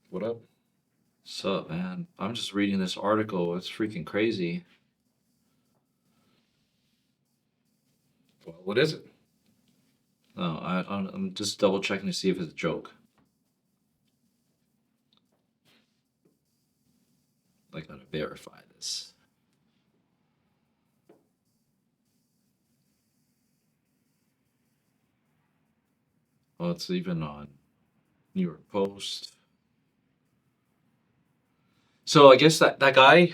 What up? What's up, man? I'm just reading this article. It's freaking crazy. Well, what is it? No, I'm just double checking to see if it's a joke. I gotta verify this. Well, it's even on New York Post. So I guess that guy,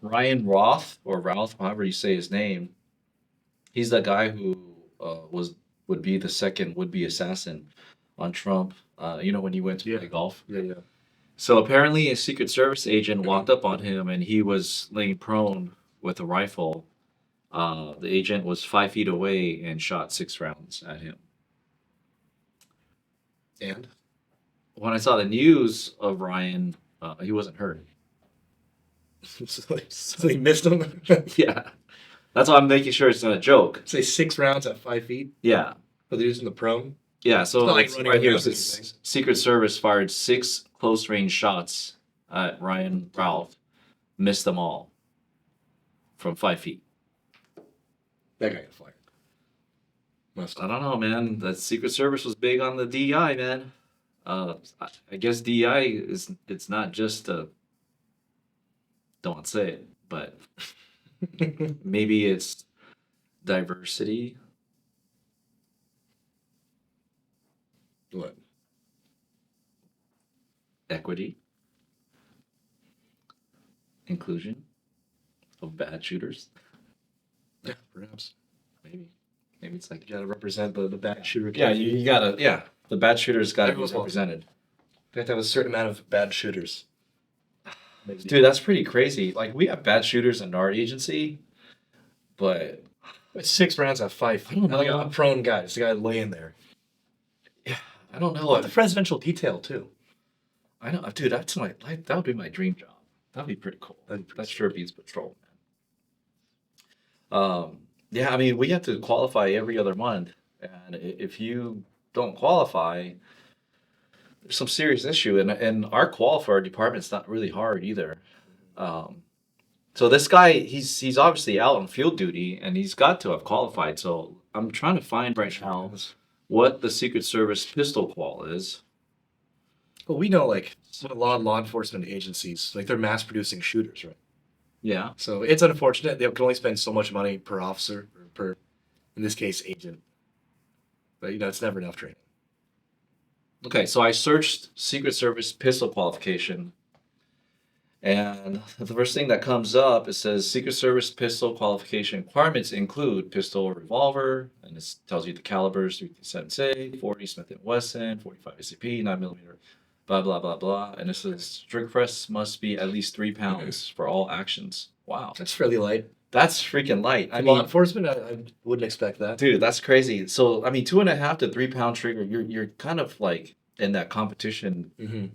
Ryan Roth or Ralph, however you say his name, he's the guy who was would be the second would be assassin on Trump. When he went to Yeah. play golf. Yeah. So apparently, a Secret Service agent walked up on him and he was laying prone with a rifle. The agent was 5 feet away and shot 6 rounds at him. And? When I saw the news of Ryan, he wasn't hurt. So he missed him? Yeah, that's why I'm making sure it's not a joke. Say 6 rounds at 5 feet? Yeah, But they're using the prone? yeah. So It's not like it's running right here. around It or says anything. Secret Service fired 6 close-range shots at Ryan Ralph, missed them all from 5 feet. That guy got fired. Must I don't know, man. The Secret Service was big on the DEI, man. I guess DEI it's not just don't want to say it, but maybe it's diversity, What? equity, inclusion of bad shooters. Yeah, perhaps. Maybe it's like You gotta represent the bad shooter. yeah, you gotta the bad shooters gotta be Everyone's welcome. represented. You have to have a certain amount of bad shooters. Maybe. Dude, that's pretty crazy. Like we have bad shooters in our agency, but It's 6 rounds at 5 feet. I don't Like know. a prone guy. It's the guy laying there. I don't know. Oh, the presidential detail, too. I know, dude. That would be my dream job. That'd be pretty cool. That'd be pretty That sure beats patrol, man. Yeah, I mean, we have to qualify every other month, and if you don't qualify, there's some serious issue. And our qualifier department's not really hard either. Um, so this guy, he's obviously out on field duty, and he's got to have qualified. So I'm trying to find right now what the Secret Service pistol qual is. Well, we know, like, a lot of law enforcement agencies, like, they're mass producing shooters, right? Yeah. So it's unfortunate. They can only spend so much money per officer, or per, in this case, agent. But, it's never enough training. Okay, so I searched Secret Service pistol qualification, and the first thing that comes up, it says Secret Service pistol qualification requirements include pistol or revolver, and it tells you the calibers 357 40 Smith & Wesson, 45 ACP, 9mm, blah, blah, blah, blah. And it says strict press must be at least 3 pounds for all actions. Wow, That's fairly light. that's freaking light. I Law mean, enforcement, I wouldn't expect that. dude, that's crazy. So, I mean, 2.5 to 3 pound trigger, you're kind of like in that competition Mm-hmm.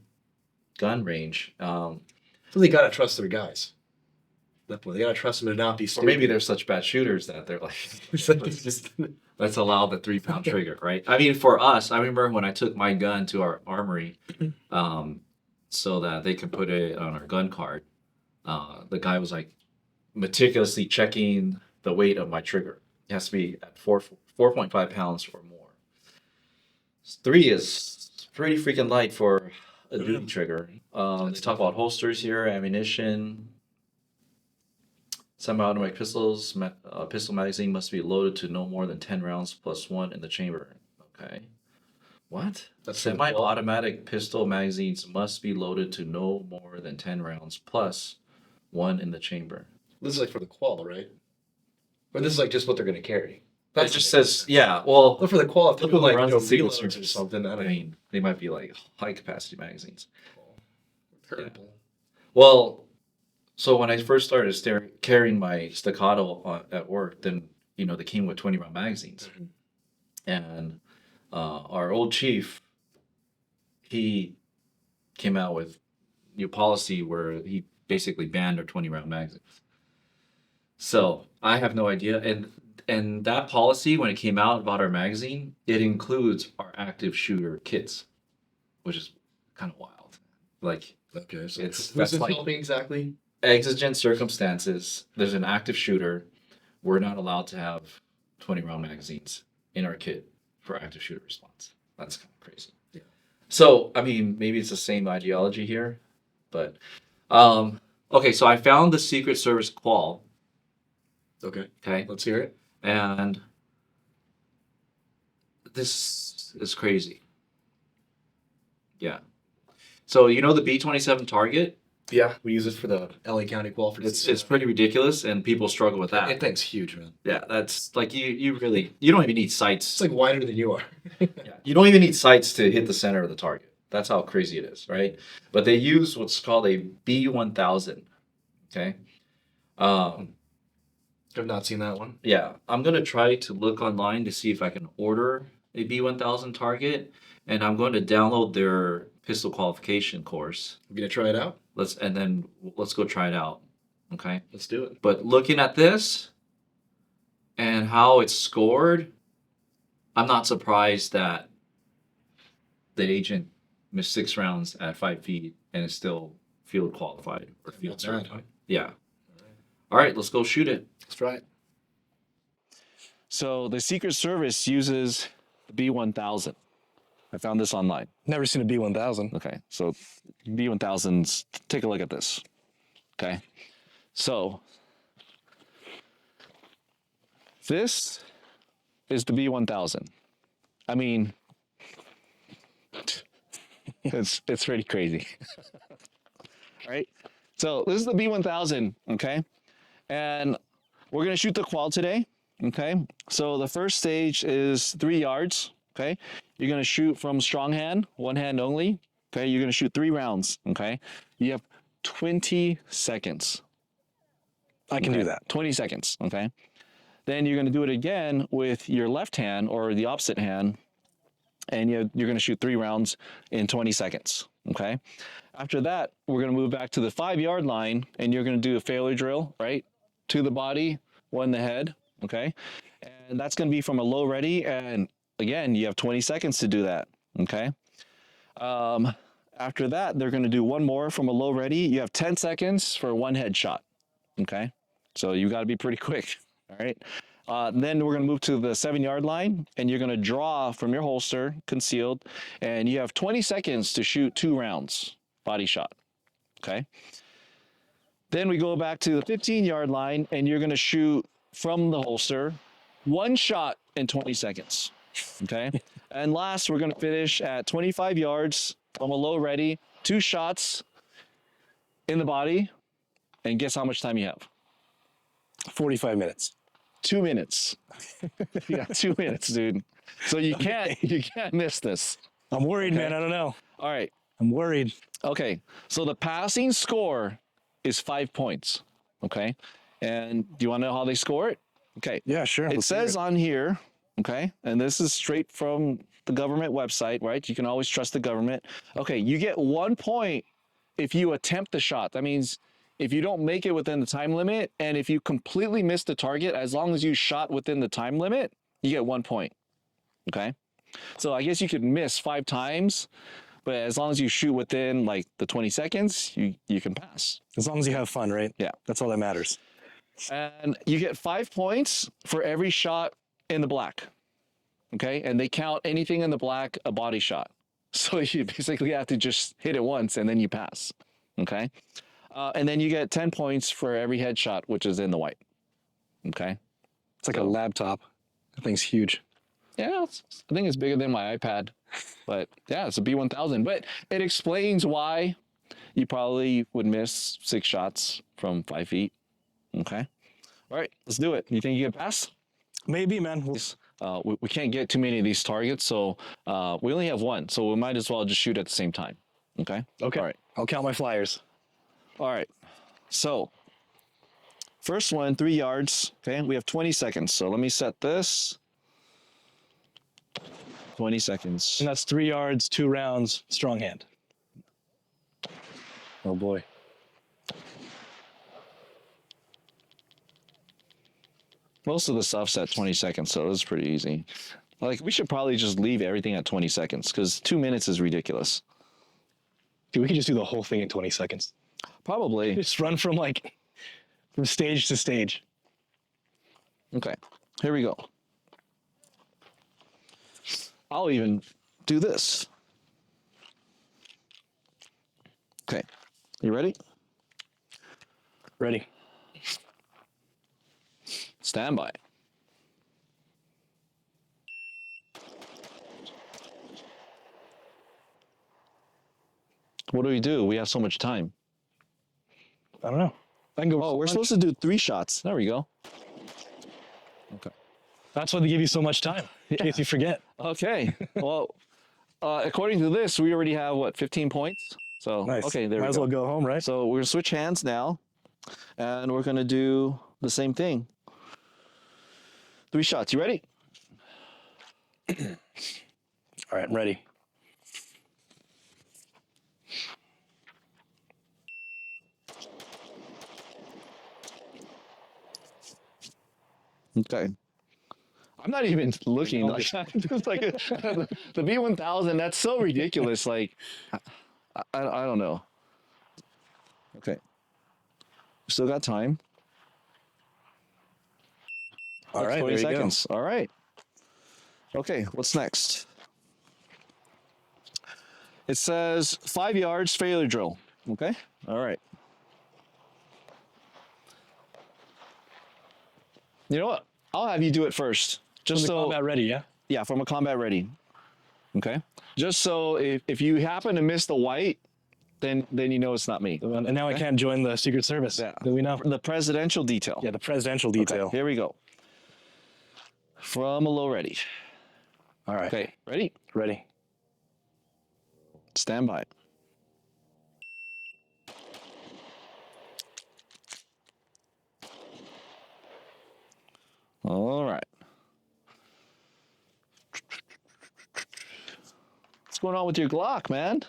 gun range. So they gotta trust their guys. At that point, they gotta trust them to not be Or stupid. maybe they're such bad shooters that they're like, let's allow the 3 pound trigger, right? I mean, for us, I remember when I took my gun to our armory, so that they could put it on our gun card. The guy was like meticulously checking the weight of my trigger. It has to be at 4.5 pounds or more. 3 is pretty freaking light for a duty trigger. Let's talk about holsters here, ammunition. Semi-automatic pistols, pistol magazine must be loaded to no more than 10 rounds plus 1 in the chamber. Okay. What? That's for the qual. Semi-automatic pistol magazines must be loaded to no more than 10 rounds plus 1 in the chamber. This is like for the qual, right? Or this is like just what they're gonna carry. That just says, yeah, well, Look for the qual. If they look do who like runs the Secret reloads or Service. something, I I don't mean, they might be like high-capacity magazines. Terrible. Well, so when I first started carrying my staccato at work, then they came with 20 round magazines, Mhm. and our old chief, he came out with new policy where he basically banned our 20 round magazines. So I have no idea, and that policy when it came out about our magazine, it includes our active shooter kits, which is kind of wild. Like Okay, so it's who's that's this like helping exactly? exigent circumstances. There's an active shooter. We're not allowed to have 20 round magazines in our kit for active shooter response. That's kind of crazy. Yeah. So, I mean, maybe it's the same ideology here, but okay. So I found the Secret Service qual. Okay, Okay, let's hear it. and this is crazy. Yeah. So you know the B-27 target. Yeah, we use it for the LA County qualification. It's pretty ridiculous, and people struggle with that. That thing's huge, man. Yeah, that's like you really you don't even need sights. It's like wider than you are. Yeah, you don't even need sights to hit the center of the target. That's how crazy it is, right? But they use what's called a B-1000. Okay. I've not seen that one. Yeah, I'm gonna try to look online to see if I can order a B-1000 target, and I'm going to download their pistol qualification course. You gonna try it out? Let's go try it out. Okay. Let's do it. But looking at this and how it's scored, I'm not surprised that the agent missed 6 rounds at 5 feet and is still field qualified or field That's right. certified. Yeah. All right, let's go shoot it. Let's try it. So the Secret Service uses the B-1000. I found this online. Never seen a B-1000. Okay, so B-1000s, take a look at this. Okay, so this is the B-1000. I mean, it's pretty crazy. All right, so this is the B-1000, okay? And we're gonna shoot the qual today, okay? So the first stage is 3 yards, okay? You're gonna shoot from strong hand, one hand only, okay? You're gonna shoot 3 rounds, okay? You have 20 seconds. I can do that. 20 seconds, okay? Then you're gonna do it again with your left hand or the opposite hand, and you're gonna shoot 3 rounds in 20 seconds, okay? After that, we're gonna move back to the 5-yard line, and you're gonna do a failure drill, right? To the body, one in the head, okay? And that's gonna be from a low ready, and again, you have 20 seconds to do that, okay? After that, they're gonna do one more from a low ready. You have 10 seconds for one headshot, okay? So you gotta be pretty quick, all right? Then we're gonna move to the 7-yard line, and you're gonna draw from your holster, concealed, and you have 20 seconds to shoot 2 rounds, body shot, okay? Then we go back to the 15-yard line, and you're gonna shoot from the holster, 1 shot in 20 seconds, okay? And last, we're gonna finish at 25 yards from a low ready, 2 shots in the body, and guess how much time you have? 45 minutes. 2 minutes. You got 2 minutes, dude. So you can't miss this. I'm worried, Okay. man. I don't know. All right. I'm worried. Okay. So the passing score is 5 points. Okay. And do you want to know how they score it? Okay. Yeah, sure. It Let's hear says on here, okay, and this is straight from the government website, right? You can always trust the government. Okay, you get 1 point if you attempt the shot. That means if you don't make it within the time limit, and if you completely miss the target, as long as you shot within the time limit, you get 1 point. Okay? So I guess you could miss 5 times, but as long as you shoot within like the 20 seconds, you can pass. As long as you have fun, right? Yeah. That's all that matters. And you get 5 points for every shot in the black. Okay? And they count anything in the black a body shot. So you basically have to just hit it once and then you pass. Okay? And then you get 10 points for every headshot, which is in the white. Okay? It's like a laptop. That thing's huge. Yeah, I think it's bigger than my iPad. But yeah, it's a B-1000. But it explains why you probably would miss 6 shots from 5 feet. Okay? All right, let's do it. You think you can pass? Maybe, man. We can't get too many of these targets, so we only have 1. So we might as well just shoot at the same time. Okay? Okay. All right. I'll count my flyers. All right. So first one, 3 yards. Okay, we have 20 seconds. So let me set this. 20 seconds. And that's 3 yards, 2 rounds, strong hand. Oh boy. Most of the stuff's at 20 seconds, so it's pretty easy. Like, we should probably just leave everything at 20 seconds because 2 minutes is ridiculous. Dude, we could just do the whole thing in 20 seconds. Probably. Just run from stage to stage. Okay, here we go. I'll even do this. Okay, you ready? Ready. Stand by. What do we do? We have so much time. I don't know. I can go. Oh, we're supposed to do 3 shots. There we go. Okay. That's why they give you so much time, in case you forget. Okay. Well, according to this, we already have, what, 15 points? So, Nice. okay, there Might we as go. well go home, right? So we're going to switch hands now, and we're going to do the same thing. 3 shots. You ready? All right, I'm ready. Okay. I'm not even looking. Like, just like the B1000, that's so ridiculous. Like, I don't know. Okay. Still got time. All right, 20 there you seconds. All right. Okay, what's next? It says 5 yards failure drill. Okay. All right. You know what? I'll have you do it first. Just From the so combat ready, yeah? Yeah, from a combat ready. Okay. Just so if you happen to miss the white, then you know it's not me. And now I can't join the Secret Service. Yeah. Do we know? The presidential detail. Yeah, the presidential Okay, detail. here we go. From a low ready. All right. Okay, ready? Ready. Stand by. All right. What's going on with your Glock, man?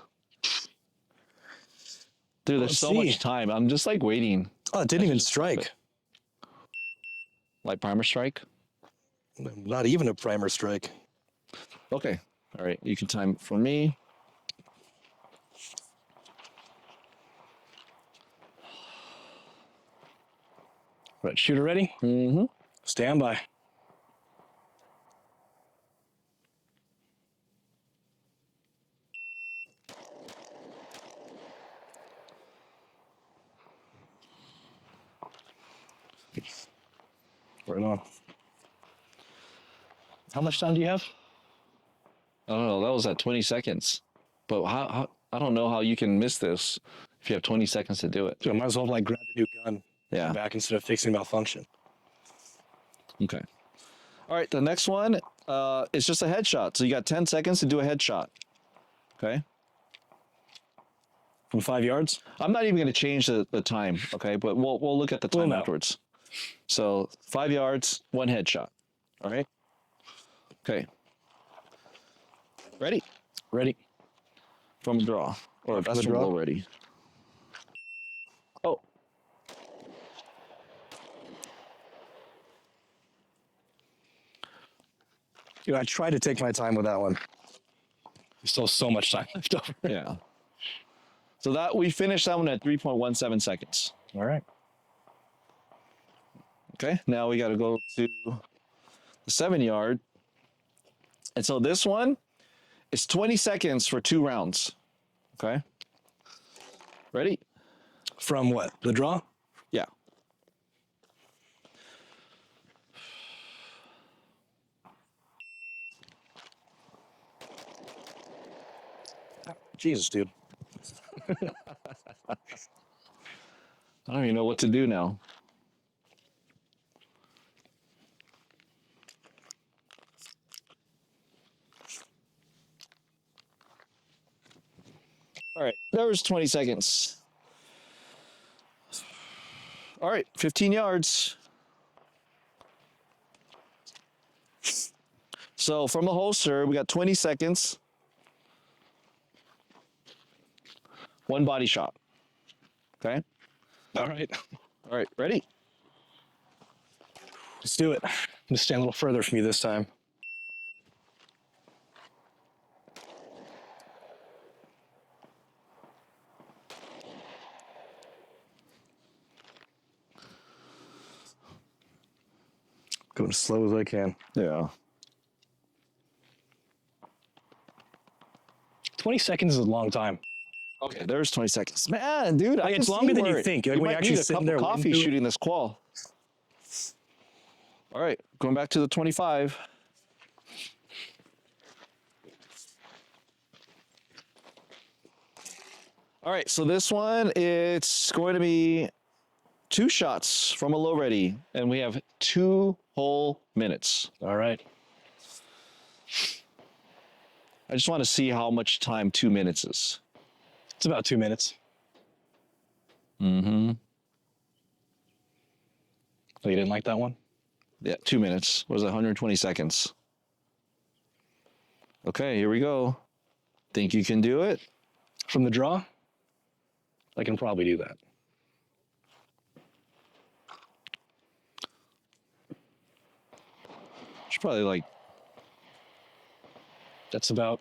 Dude, there's Let's so see. much time. I'm just like waiting. Oh, it didn't even strike. Light primer strike. Not even a primer strike. Okay. All right. You can time it for me. Right, shooter ready? Mm-hmm. Stand by. Right on. How much time do you have? I don't know. That was at 20 seconds. But how I don't know how you can miss this if you have 20 seconds to do it. Dude, I might as well grab the new gun Yeah. back instead of fixing malfunction. Okay. All right. The next one is just a headshot. So you got 10 seconds to do a headshot. Okay. From 5 yards? I'm not even going to change the time. Okay. But we'll look at the time We'll know. afterwards. So 5 yards, 1 headshot. All right. Okay. Ready? Ready. From a draw. Or From that's the from draw? low ready. Oh. Dude, I tried to take my time with that one. There's still so much time left over. Yeah. So that we finished that one at 3.17 seconds. All right. Okay. Now we got to go to the 7 yard. And so this one is 20 seconds for 2 rounds. Okay. Ready? From what? The draw? Yeah. Jesus, dude. I don't even know what to do now. All right, there's 20 seconds. All right, 15 yards. So from the holster, we got 20 seconds. 1 body shot. Okay. All right. All right, ready? Let's do it. I'm going to stand a little further from you this time. Going as slow as I can. Yeah. 20 seconds is a long time. Okay, there's 20 seconds. Man, dude, Like, I it's can longer see than you where think. Like, you when might you're actually need a sitting cup of there coffee waiting through- shooting this qual. All right, going back to the 25. All right, so this one, it's going to be 2 shots from a low ready, and we have 2 whole minutes. All right. I just want to see how much time 2 minutes is. It's about 2 minutes. Mm-hmm. Oh, you didn't like that one? Yeah, 2 minutes. What is it, 120 seconds? Okay, here we go. Think you can do it? From the draw? I can probably do that. Should probably like, That's about,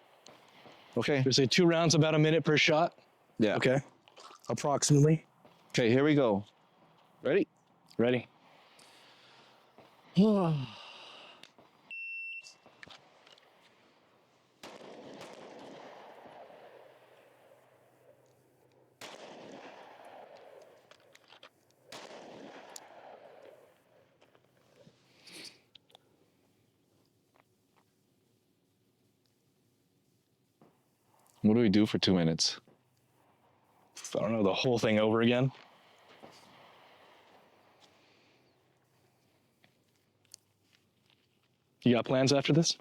okay. we say 2 rounds, about a minute per shot. Yeah. Okay. Approximately. Okay, here we go. Ready? Ready? What do we do for 2 minutes? I don't know, the whole thing over again. You got plans after this?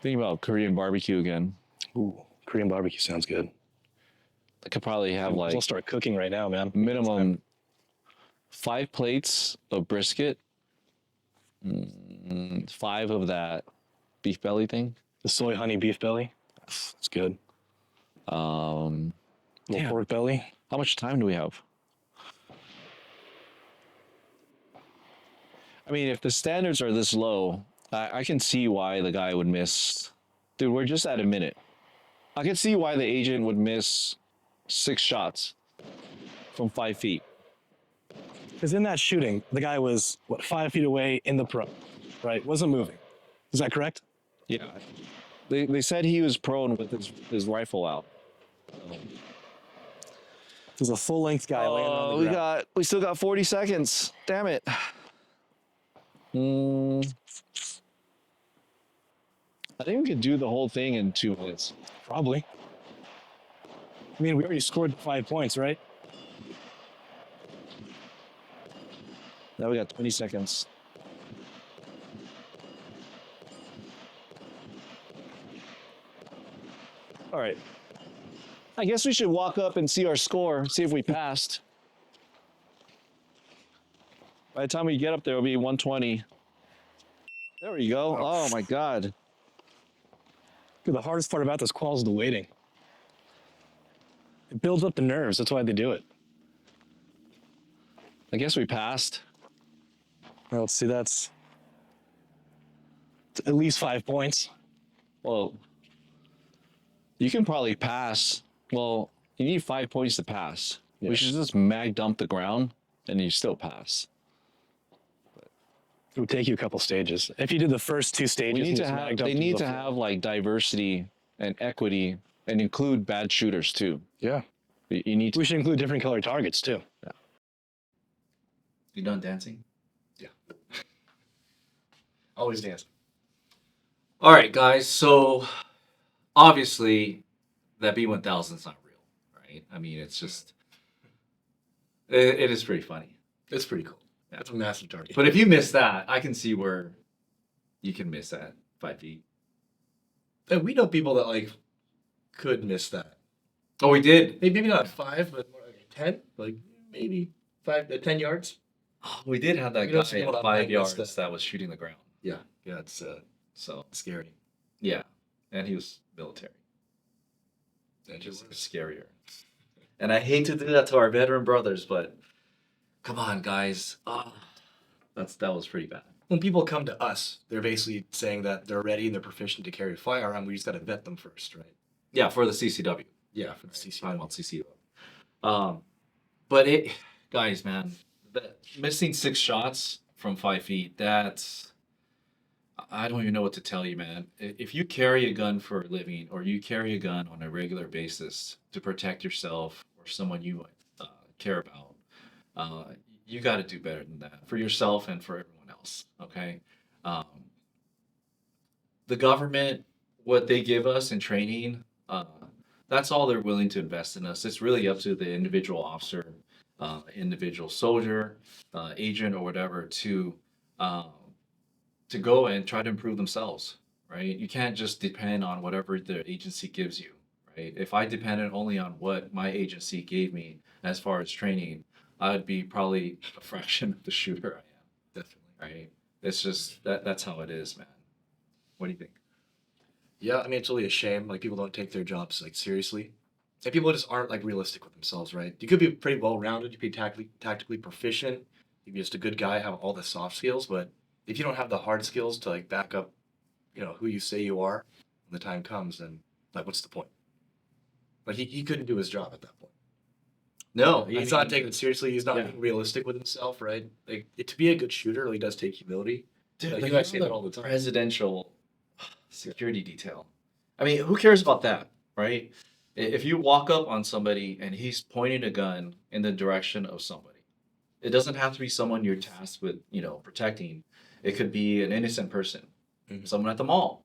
Think about Korean barbecue again. Ooh, Korean barbecue sounds good. I could probably have like I'll start cooking right now, man. minimum 5 plates of brisket, 5 of that beef belly thing. The soy honey beef belly. It's good. Um, Little pork belly. how much time do we have? I mean, if the standards are this low, I can see why the guy would miss. Dude, we're just at a minute. I can see why the agent would miss 6 shots from 5 feet. Because in that shooting, the guy was, what, 5 feet away in the pro, right? Wasn't moving. Is that correct? Yeah. They said he was prone with his rifle out. There's a full length guy laying on the ground. we still got 40 seconds. Damn it. I think we could do the whole thing in 2 minutes. Probably. I mean, we already scored 5 points, right? Now we got 20 seconds. All right. I guess we should walk up and see our score, see if we passed. By the time we get up there, it'll be 120. There we go. Oh my God. Dude, the hardest part about this qual is the waiting. It builds up the nerves. That's why they do it. I guess we passed. Well, let's see. That's at least 5 points. Well, you can probably pass. Well, you need 5 points to pass. Yeah. We should just mag dump the ground and you still pass. It would take you a couple stages. If you did the first 2 stages, We need and to just have, magged up they need the to floor. have like diversity and equity and include bad shooters too. Yeah. You need to. We should include different colored targets too. You done dancing? Yeah. Always dancing. All right, guys. So obviously, that B1000 is not real, right? I mean, it's just it is pretty funny. It's pretty cool. That's a massive target. But if you miss that, I can see where you can miss that 5 feet. And we know people that like could miss that. Oh, we did. Maybe not 5, but more like 10. Like maybe 5 to 10 yards. We did have that We know guy people at that 5 might miss yards that. that was shooting the ground. Yeah. Yeah. It's So scary. yeah, and he was military. And Just scarier. And I hate to do that to our veteran brothers, but come on, guys. That was pretty bad. when people come to us, they're basically saying that they're ready and they're proficient to carry a firearm. We just got to vet them first, right? Yeah, for the CCW. Yeah, for the CCW. Talking about CCW. But it, guys, man, missing 6 shots from 5 feet, I don't even know what to tell you, man. If you carry a gun for a living or you carry a gun on a regular basis to protect yourself or someone you care about, uh, you got to do better than that for yourself and for everyone else. Okay. Um, the government, what they give us in training, that's all they're willing to invest in us. It's really up to the individual officer, individual soldier, agent, or whatever um, to go and try to improve themselves. Right? You can't just depend on whatever the agency gives you. Right? If I depended only on what my agency gave me as far as training, I'd be probably a fraction of the shooter I am. Definitely. Right? It's just that's how it is, man. What do you think? Yeah, I mean it's really a shame. Like people don't take their jobs like seriously, and people just aren't like realistic with themselves, right? You could be pretty well rounded. You could be tactically proficient. You could be just a good guy, have all the soft skills, but if you don't have the hard skills to like back up, who you say you are when the time comes, then like what's the point? Like he couldn't do his job at that point. No, He's not taking it seriously. He's not yeah. being realistic with himself, right? Like to be a good shooter, really does take humility. Dude, Like, like you guys you're say that all the time. Presidential security detail. I mean, who cares about that, right? If you walk up on somebody and he's pointing a gun in the direction of somebody, it doesn't have to be someone you're tasked with, protecting. It could be an innocent person, Mhm. someone at the mall.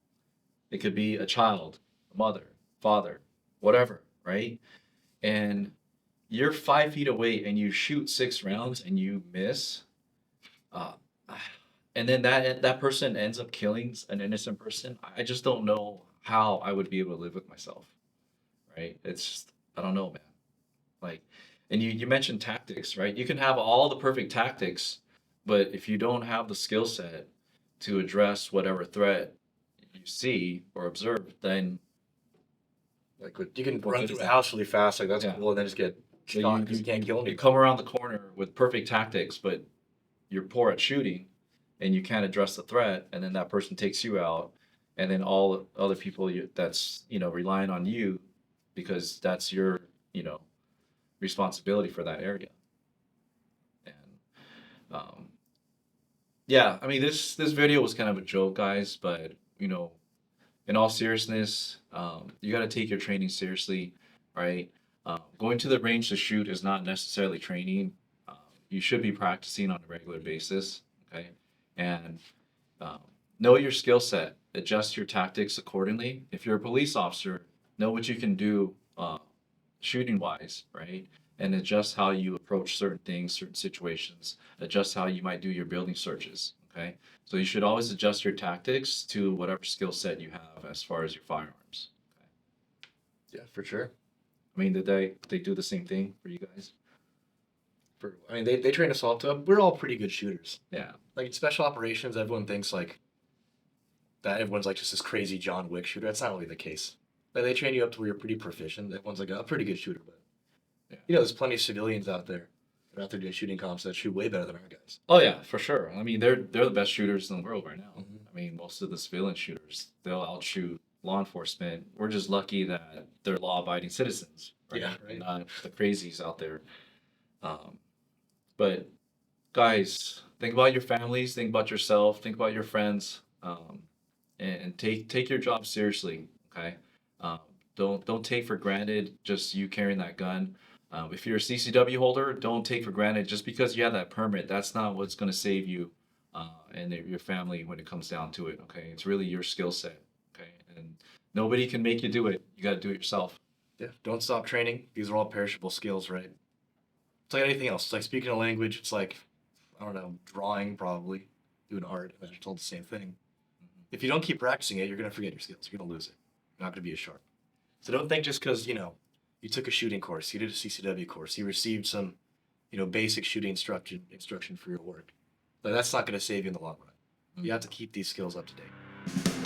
It could be a child, a mother, father, whatever, right? And you're 5 feet away and you shoot 6 rounds and you miss, uh, and then that person ends up killing an innocent person. I just don't know how I would be able to live with myself, right? It's just, I don't know, man. Like, and you mentioned tactics, right? You can have all the perfect tactics, but if you don't have the skill set to address whatever threat you see or observe, then Like you can What run good through is a that? house really fast, like that's Yeah. cool, and then just get so shot because you can't kill you anybody. come around the corner with perfect tactics, but you're poor at shooting and you can't address the threat, and then that person takes you out, and then all other people that's relying on you because that's your you know responsibility for that area. And um, yeah, I mean this video was kind of a joke, guys, but in all seriousness, you got to take your training seriously, right? Going to the range to shoot is not necessarily training. Um, you should be practicing on a regular basis, okay? And um, know your skill set, adjust your tactics accordingly. If you're a police officer, know what you can do shooting wise, right? And adjust how you approach certain things, certain situations, adjust how you might do your building searches, okay? So you should always adjust your tactics to whatever skill set you have as far as your firearms. Okay? Yeah, for sure. I mean, did they do the same thing for you guys? I mean, they train us all to. We're all pretty good shooters. Yeah. Like in special operations, everyone thinks like that. Everyone's like just this crazy John Wick shooter. That's not really the case. Like they train you up to where you're pretty proficient. Everyone's like a pretty good shooter, but Yeah. there's plenty of civilians out there. They're out there doing shooting comps that shoot way better than our guys. Oh yeah, for sure. I mean, they're the best shooters in the world right now. Mhm. I mean, most of the civilian shooters, they'll outshoot law enforcement. We're just lucky that they're law-abiding citizens, right? Yeah, right. Not the crazies out there. Um, but guys, think about your families, think about yourself, think about your friends, and take your job seriously. Okay, um, don't take for granted just you carrying that gun. If you're a CCW holder, don't take for granted just because you have that permit. That's not what's going to save you and your family when it comes down to it. Okay, it's really your skill set. Okay, and nobody can make you do it. You got to do it yourself. Yeah, don't stop training. These are all perishable skills, right? It's like anything else. It's like speaking a language. It's like, I don't know, drawing probably, doing art. I told the same thing. If you don't keep practicing it, you're gonna forget your skills. You're gonna lose it. You're not gonna be as sharp. So don't think just because you took a shooting course, you did a CCW course, you received some basic shooting instruction for your work. Like that's not gonna save you in the long run. You have to keep these skills up to date.